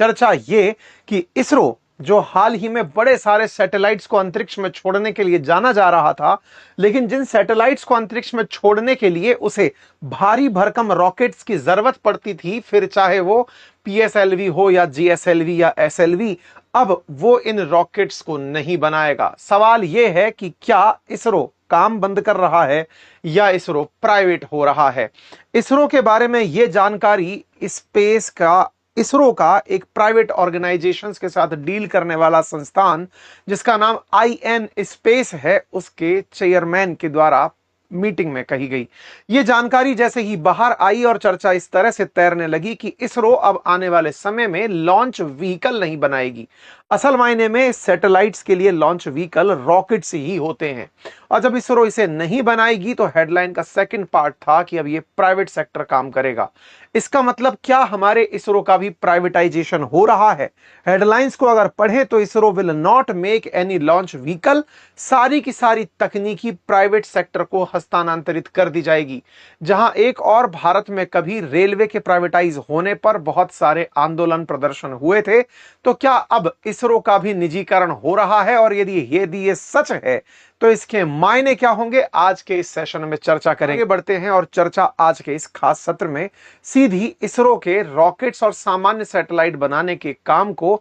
चर्चा ये कि इसरो जो हाल ही में बड़े सारे सैटेलाइट्स को अंतरिक्ष में छोड़ने के लिए जाना जा रहा था, लेकिन जिन सैटेलाइट्स को अंतरिक्ष में छोड़ने के लिए उसे भारी भरकम रॉकेट्स की जरूरत पड़ती थी, फिर चाहे वो पीएसएलवी हो या जीएसएलवी या एसएलवी, अब वो इन रॉकेट्स को नहीं बनाएगा। सवाल यह है कि क्या इसरो काम बंद कर रहा है या इसरो प्राइवेट हो रहा है। इसरो के बारे में यह जानकारी इसरो का एक प्राइवेट ऑर्गेनाइजेशंस के साथ डील करने वाला संस्थान जिसका नाम आईएन स्पेस है, उसके चेयरमैन के द्वारा मीटिंग में कही गई। यह जानकारी जैसे ही बाहर आई और चर्चा इस तरह से तैरने लगी कि इसरो अब आने वाले समय में लॉन्च व्हीकल नहीं बनाएगी। असल मायने में सैटेलाइट्स के लिए लॉन्च व्हीकल रॉकेट्स ही होते हैं, और जब इसरो इसे नहीं बनाएगी तो हेडलाइन का सेकंड पार्ट था कि अब ये प्राइवेट सेक्टर काम करेगा। इसका मतलब क्या हमारे इसरो का भी प्राइवेटाइजेशन हो रहा है? हेडलाइंस को अगर पढ़ें तो ISRO will not make any launch vehicle, सारी की सारी तकनीकी प्राइवेट सेक्टर को हस्तांतरित कर दी जाएगी। जहां एक और भारत में कभी रेलवे के प्राइवेटाइज होने पर बहुत सारे आंदोलन प्रदर्शन हुए थे, तो क्या अब इसरो का भी निजीकरण हो रहा है? और यदि ये सच है तो इसके मायने क्या होंगे, आज के इस सेशन में चर्चा करेंगे। बढ़ते हैं और चर्चा आज के इस खास सत्र में सीधी इसरो के रॉकेट्स और सामान्य सैटेलाइट बनाने के काम को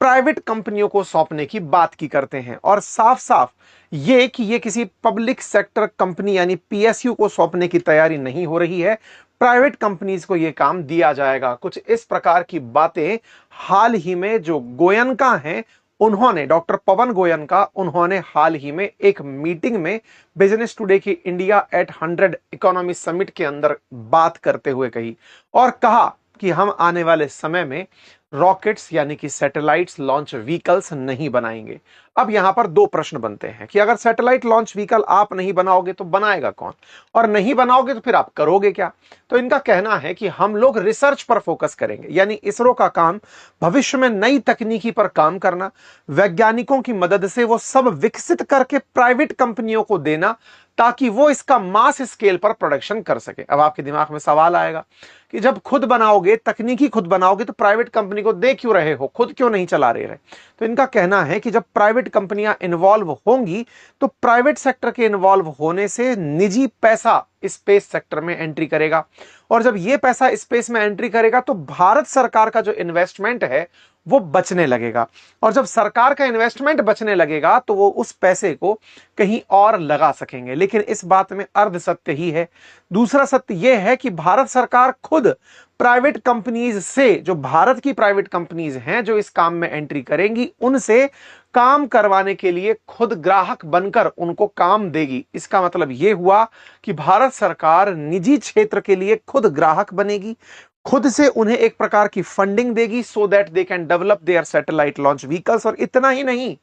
प्राइवेट कंपनियों को सौंपने की बात की करते हैं, और साफ साफ ये कि ये किसी पब्लिक सेक्टर कंपनी यानी पीएसयू को सौंपने की तैयारी नहीं हो रही है, प्राइवेट कंपनीज को यह काम दिया जाएगा। कुछ इस प्रकार की बातें हाल ही में जो गोयनका हैं उन्होंने, डॉक्टर पवन गोयनका, उन्होंने हाल ही में एक मीटिंग में बिजनेस टुडे की इंडिया एट 100 इकोनॉमी समिट के अंदर बात करते हुए कही, और कहा कि हम आने वाले समय में रॉकेट्स यानी कि सैटेलाइट्स लॉन्च व्हीकल्स नहीं बनाएंगे। अब यहां पर दो प्रश्न बनते हैं कि अगर सैटेलाइट लॉन्च व्हीकल आप नहीं बनाओगे तो बनाएगा कौन, और नहीं बनाओगे तो फिर आप करोगे क्या? तो इनका कहना है कि हम लोग रिसर्च पर फोकस करेंगे, यानी इसरो का काम भविष्य में नई तकनीकी पर काम करना, वैज्ञानिकों की मदद से वो सब विकसित करके प्राइवेट कंपनियों को देना ताकि वो इसका मास स्केल पर प्रोडक्शन कर सके। अब आपके दिमाग में सवाल आएगा कि जब खुद बनाओगे, तकनीकी खुद बनाओगे, तो प्राइवेट कंपनी को दे क्यों रहे हो, खुद क्यों नहीं चला रहे? तो इनका कहना है कि जब प्राइवेट कंपनियां इन्वॉल्व होंगी तो प्राइवेट सेक्टर के इन्वॉल्व होने से निजी पैसा स्पेस सेक्टर में एंट्री करेगा, और जब ये पैसा स्पेस में एंट्री करेगा तो भारत सरकार का जो इन्वेस्टमेंट है वो बचने लगेगा, और जब सरकार का इन्वेस्टमेंट बचने लगेगा तो वो उस पैसे को कहीं और लगा सकेंगे। लेकिन इस बात में अर्ध सत्य ही है। दूसरा सत्य यह है कि भारत सरकार खुद प्राइवेट कंपनीज से, जो भारत की प्राइवेट कंपनीज हैं जो इस काम में एंट्री करेंगी, उनसे काम करवाने के लिए खुद ग्राहक बनकर उनको काम देगी। इसका मतलब यह हुआ कि भारत सरकार निजी क्षेत्र के लिए खुद ग्राहक बनेगी, खुद से उन्हें एक प्रकार की फंडिंग देगी so that they can develop their satellite launch vehicles. और इतना ही नहीं,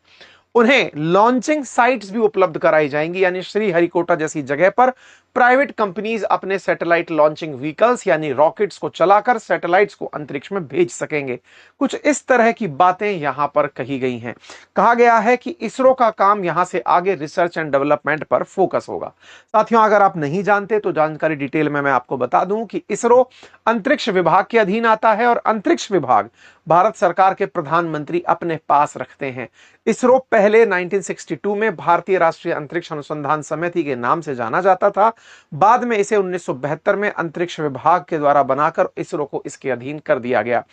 उन्हें लॉन्चिंग साइट्स भी उपलब्ध कराई जाएंगी, यानी श्रीहरिकोटा जैसी जगह पर प्राइवेट कंपनीज अपने सैटेलाइट लॉन्चिंग व्हीकल्स यानी रॉकेट्स को चलाकर सैटेलाइट्स को अंतरिक्ष में भेज सकेंगे। कुछ इस तरह की बातें यहां पर कही गई हैं। कहा गया है कि इसरो का काम यहां से आगे रिसर्च एंड डेवलपमेंट पर फोकस होगा। साथियों, अगर आप नहीं जानते तो जानकारी डिटेल में मैं आपको बता दूं कि इसरो अंतरिक्ष विभाग के अधीन आता है, और अंतरिक्ष विभाग भारत सरकार के प्रधानमंत्री अपने पास रखते हैं। इसरो पहले 1962 में भारतीय राष्ट्रीय अंतरिक्ष अनुसंधान समिति के नाम से जाना जाता था, बाद में इसे 1972 में अंतरिक्ष विभाग के द्वारा बनाकर इसरो को इसके अधीन कर दिया गया।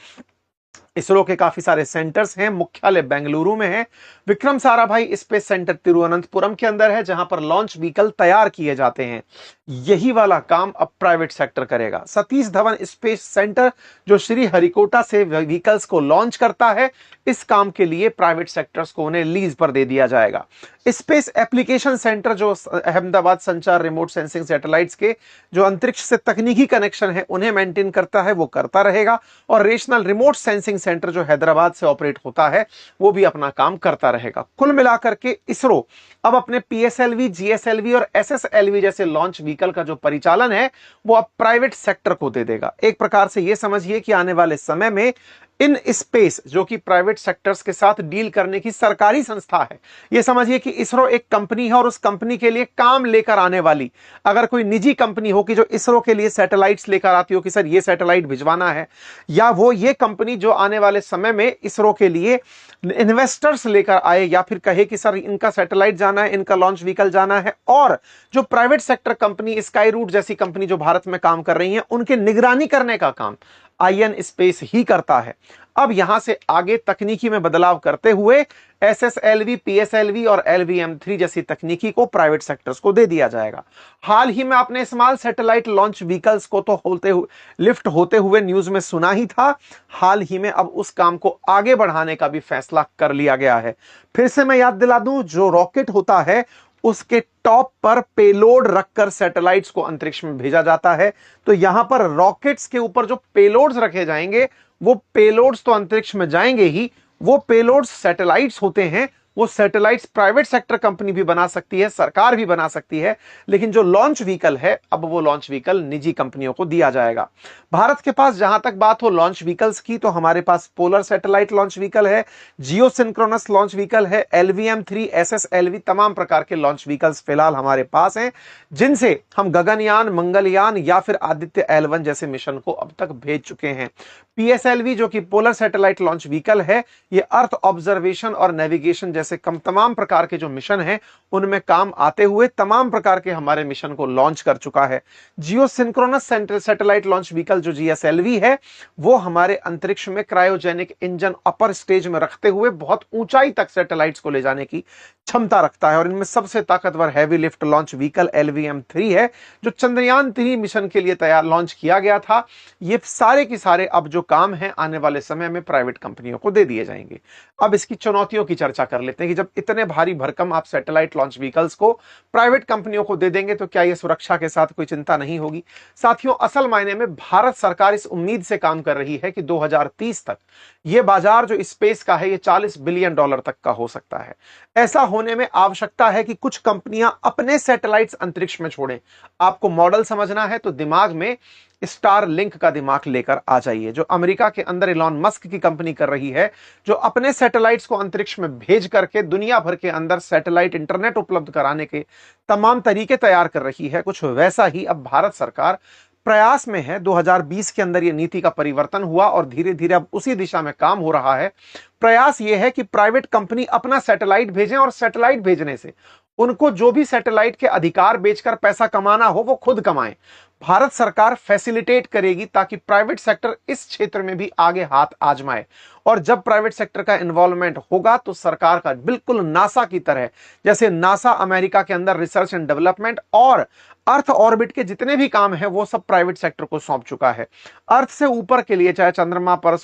इसरो के काफी सारे सेंटर्स हैं, मुख्यालय बेंगलुरु में है, विक्रम साराभाई स्पेस सेंटर तिरुवनंतपुरम के अंदर है, जहां पर लॉन्च व्हीकल तैयार किए जाते हैं। यही वाला काम अब प्राइवेट सेक्टर करेगा। सतीश धवन स्पेस सेंटर जो श्रीहरिकोटा से व्हीकल्स को लॉन्च करता है, इस काम के लिए प्राइवेट सेक्टर्स को उन्हें लीज पर दे दिया जाएगा। स्पेस एप्लीकेशन सेंटर जो अहमदाबाद संचार रिमोट सेंसिंग सैटेलाइट्स के जो अंतरिक्ष से तकनीकी कनेक्शन है उन्हें मेंटेन करता है, वो करता रहेगा, और रीजनल रिमोट सेंसिंग सेंटर जो हैदराबाद से ऑपरेट होता है वो भी अपना काम करता रहेगा। कुल मिलाकर के इसरो अब अपने पीएसएलवी, जीएसएलवी और एसएसएलवी जैसे लॉन्च व्हीकल का जो परिचालन है वो अब प्राइवेट सेक्टर को दे देगा। एक प्रकार से यह समझिए कि आने वाले समय में इन स्पेस, जो कि प्राइवेट सेक्टर्स के साथ डील करने की सरकारी संस्था है। ये समझिए कि इसरो एक कंपनी है और उस कंपनी के लिए काम लेकर आने वाली अगर कोई निजी कंपनी हो कि जो इसरो के लिए सैटेलाइट्स लेकर आती हो कि सर ये सैटेलाइट भिजवाना है, या वो ये कंपनी जो आने वाले समय में इसरो के लिए इन्वेस्टर्स लेकर आए, या फिर कहे कि सर इनका सैटेलाइट जाना है, इनका लॉन्च व्हीकल जाना है, और जो private sector company Skyroot जैसी कंपनी जो भारत में काम कर रही है उनके निगरानी करने का काम आईएन स्पेस ही करता है। अब यहां से आगे तकनीकी में बदलाव करते हुए एसएसएलवी, पीएसएलवी और एलवीएम-3 जैसी तकनीकी को प्राइवेट सेक्टर्स को दे दिया जाएगा। हाल ही में आपने स्मॉल सैटेलाइट लॉन्च व्हीकल्स को तो लिफ्ट होते हुए न्यूज में सुना ही था। हाल ही में अब उस काम को आगे बढ़ाने का भी फैसला कर लिया गया है। फिर से मैं याद दिला दूं, जो रॉकेट होता है उसके टॉप पर पेलोड रखकर सैटेलाइट्स को अंतरिक्ष में भेजा जाता है। तो यहां पर रॉकेट्स के ऊपर जो पेलोड्स रखे जाएंगे वो पेलोड्स तो अंतरिक्ष में जाएंगे ही, वो पेलोड्स सैटेलाइट्स होते हैं। वो सैटेलाइट्स प्राइवेट सेक्टर कंपनी भी बना सकती है, सरकार भी बना सकती है, लेकिन जो लॉन्च व्हीकल है अब वो लॉन्च व्हीकल निजी कंपनियों को दिया जाएगा। भारत के पास जहां तक बात हो लॉन्च व्हीकल्स की, तो हमारे पास पोलर सैटेलाइट लॉन्च व्हीकल है, जियो सिंक्रोनस लॉन्च व्हीकल है, एलवीएम-3, एसएसएलवी, तमाम प्रकार के लॉन्च व्हीकल्स फिलहाल हमारे पास हैं, जिनसे हम गगनयान, मंगलयान या फिर आदित्य L1 जैसे मिशन को अब तक भेज चुके हैं। पीएसएलवी जो कि पोलर सैटेलाइट लॉन्च व्हीकल है, ये अर्थ ऑब्जर्वेशन और नेविगेशन जैसे तमाम प्रकार के जो मिशन हैं उनमें काम आते हुए तमाम प्रकार के हमारे मिशन को लॉन्च कर चुका है। जियो सिंक्रोनस सैटेलाइट लॉन्च व्हीकल जो जीएसएलवी है, वो हमारे अंतरिक्ष में क्रायोजेनिक इंजन अपर स्टेज में रखते हुए बहुत ऊंचाई तक सैटेलाइट्स को ले जाने की क्षमता रखता है। और इनमें सबसे ताकतवर हैवी लिफ्ट लॉन्च व्हीकल एलवीएम-3 है, जो चंद्रयान-3 मिशन के लिए तैयार लॉन्च किया गया था। ये सारे के सारे अब जो काम है आने वाले समय में प्राइवेट कंपनियों को दे दिए जाएंगे। अब इसकी चुनौतियों की चर्चा कर लेते हैं कि जब इतने भारी भरकम आप सैटेलाइट लॉन्च व्हीकल्स को प्राइवेट कंपनियों को दे देंगे तो क्या यह सुरक्षा के साथ कोई चिंता नहीं होगी? साथियों, असल मायने में भारत सरकार इस उम्मीद से काम कर रही है कि 2030 तक यह बाजार जो स्पेस का है ये $40 बिलियन तक का हो सकता है। ऐसा होने में आवश्यकता है कि कुछ कंपनियां अपने सैटेलाइट्स अंतरिक्ष में छोड़ें। आपको मॉडल समझना है तो दिमाग में स्टारलिंक का दिमाग लेकर आ जाइए, जो अमेरिका के अंदर इलॉन मस्क की कंपनी कर रही है, जो अपने सैटेलाइट्स को अंतरिक्ष में भेज करके दुनिया भर के अंदर सैटेलाइट इंटरनेट उपलब्ध कराने के तमाम तरीके तैयार कर रही है। कुछ वैसा ही अब भारत सरकार प्रयास में है। 2020 के अंदर यह नीति का परिवर्तन हुआ और धीरे धीरे अब उसी दिशा में काम हो रहा है। प्रयास यह है कि प्राइवेट कंपनी अपना सैटेलाइट भेजें और सैटेलाइट भेजने से उनको जो भी सैटेलाइट के अधिकार बेचकर पैसा कमाना हो वो खुद कमाएं। भारत सरकार फैसिलिटेट करेगी ताकि प्राइवेट सेक्टर इस क्षेत्र में भी आगे हाथ आजमाए। और जब प्राइवेट सेक्टर का इन्वॉल्वमेंट होगा तो सरकार का बिल्कुल नासा की तरह, जैसे नासा अमेरिका के अंदर रिसर्च एंड डेवलपमेंट और अर्थ ऑर्बिट के जितने भी काम हैं वो सब प्राइवेट सेक्टर को सौंप चुका है। अर्थ से ऊपर के लिए चाहे चंद्रमा पर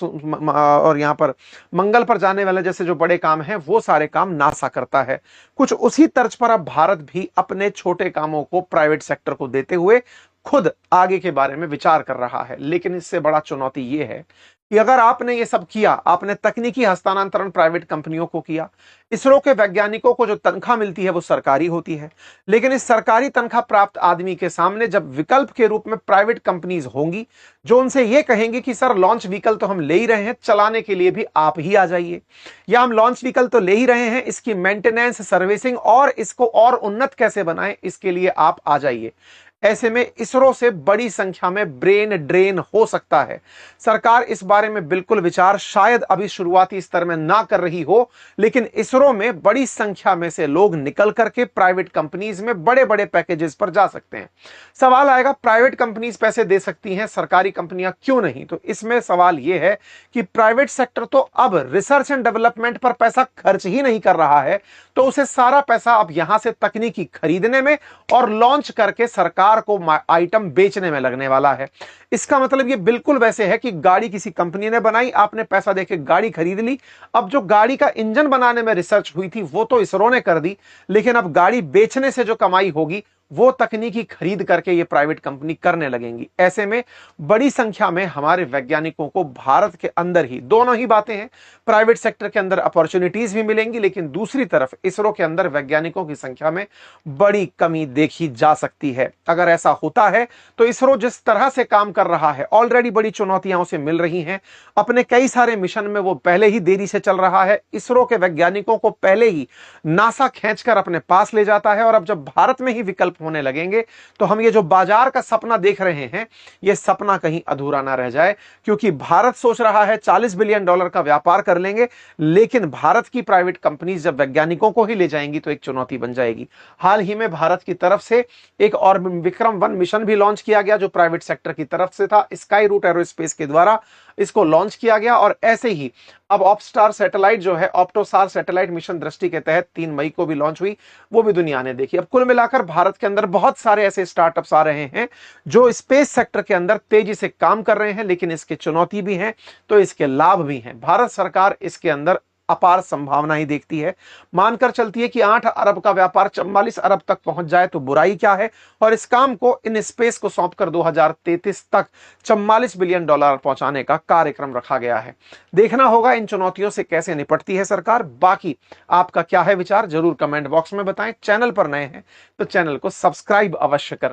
और यहां पर मंगल पर जाने वाले जैसे जो बड़े काम हैं वो सारे काम नासा करता है। कुछ उसी तर्ज पर अब भारत भी अपने छोटे कामों को प्राइवेट सेक्टर को देते हुए खुद आगे के बारे में विचार कर रहा है। लेकिन इससे बड़ा चुनौती यह है कि अगर आपने ये सब किया, आपने तकनीकी हस्तांतरण प्राइवेट कंपनियों को किया, इसरो के वैज्ञानिकों को जो तनख्वाह मिलती है वो सरकारी होती है, लेकिन इस सरकारी तनख्वाह प्राप्त आदमी के सामने जब विकल्प के रूप में प्राइवेट कंपनीज होंगी जो उनसे ये कहेंगे कि सर लॉन्च व्हीकल तो हम ले ही रहे हैं, चलाने के लिए भी आप ही आ जाइए, या हम लॉन्च व्हीकल तो ले ही रहे हैं, इसकी मेंटेनेंस, सर्विसिंग और इसको और उन्नत कैसे बनाएं इसके लिए आप आ जाइए। ऐसे में इसरो से बड़ी संख्या में ब्रेन ड्रेन हो सकता है। सरकार इस बारे में बिल्कुल विचार शायद अभी शुरुआती स्तर में ना कर रही हो, लेकिन इसरो में बड़ी संख्या में से लोग निकल करके प्राइवेट कंपनीज में बड़े बड़े पैकेजेस पर जा सकते हैं। सवाल आएगा प्राइवेट कंपनीज पैसे दे सकती हैं, सरकारी कंपनियां क्यों नहीं? तो इसमें सवाल यह है कि प्राइवेट सेक्टर तो अब रिसर्च एंड डेवलपमेंट पर पैसा खर्च ही नहीं कर रहा है, तो उसे सारा पैसा अब यहां से तकनीकी खरीदने में और लॉन्च करके सरकार को आइटम बेचने में लगने वाला है। इसका मतलब ये बिल्कुल वैसे है कि गाड़ी किसी कंपनी ने बनाई, आपने पैसा देके गाड़ी खरीद ली, अब जो गाड़ी का इंजन बनाने में रिसर्च हुई थी वो तो इसरो ने कर दी, लेकिन अब गाड़ी बेचने से जो कमाई होगी वो तकनीकी खरीद करके ये प्राइवेट कंपनी करने लगेंगी। ऐसे में बड़ी संख्या में हमारे वैज्ञानिकों को भारत के अंदर ही, दोनों ही बातें हैं, प्राइवेट सेक्टर के अंदर अपॉर्चुनिटीज भी मिलेंगी, लेकिन दूसरी तरफ इसरो के अंदर वैज्ञानिकों की संख्या में बड़ी कमी देखी जा सकती है। अगर ऐसा होता है तो इसरो जिस तरह से काम कर रहा है, ऑलरेडी बड़ी चुनौतियां उसे मिल रही हैं, अपने कई सारे मिशन में वो पहले ही देरी से चल रहा है, इसरो के वैज्ञानिकों को पहले ही नासा खींचकर अपने पास ले जाता है, और अब जब भारत में ही विकल्प होने लगेंगे तो हम ये जो बाजार का सपना देख रहे हैं, ये सपना कहीं अधूरा ना रह जाए। क्योंकि भारत सोच रहा है $40 बिलियन का व्यापार कर लेंगे, लेकिन भारत की प्राइवेट कंपनीज जब वैज्ञानिकों को ही ले जाएंगी तो एक चुनौती बन जाएगी। हाल ही में भारत की तरफ से एक और विक्रम 1 मिशन भी लॉन्च किया गया, जो प्राइवेट सेक्टर की तरफ से था, स्काई रूट एरोस्पेस के द्वारा इसको लॉन्च किया गया। और ऐसे ही अब ऑप्स्टार सैटेलाइट जो है, ऑप्टोसार सैटेलाइट मिशन दृष्टि के तहत 3 मई को भी लॉन्च हुई, वो भी दुनिया ने देखी। अब कुल मिलाकर भारत के अंदर बहुत सारे ऐसे स्टार्टअप्स आ रहे हैं जो स्पेस सेक्टर के अंदर तेजी से काम कर रहे हैं, लेकिन इसके चुनौती भी हैं तो इसके लाभ भी हैं। भारत सरकार इसके अंदर अपार संभावना ही देखती है, मानकर चलती है कि 8 अरब का व्यापार 44 अरब तक पहुंच जाए तो बुराई क्या है, और इस काम को, इन स्पेस को सौंपकर 2033 तक $44 बिलियन पहुंचाने का कार्यक्रम रखा गया है। देखना होगा इन चुनौतियों से कैसे निपटती है सरकार। बाकी आपका क्या है विचार, जरूर कमेंट बॉक्स में बताएं। चैनल पर नए हैं तो चैनल को सब्सक्राइब अवश्य कर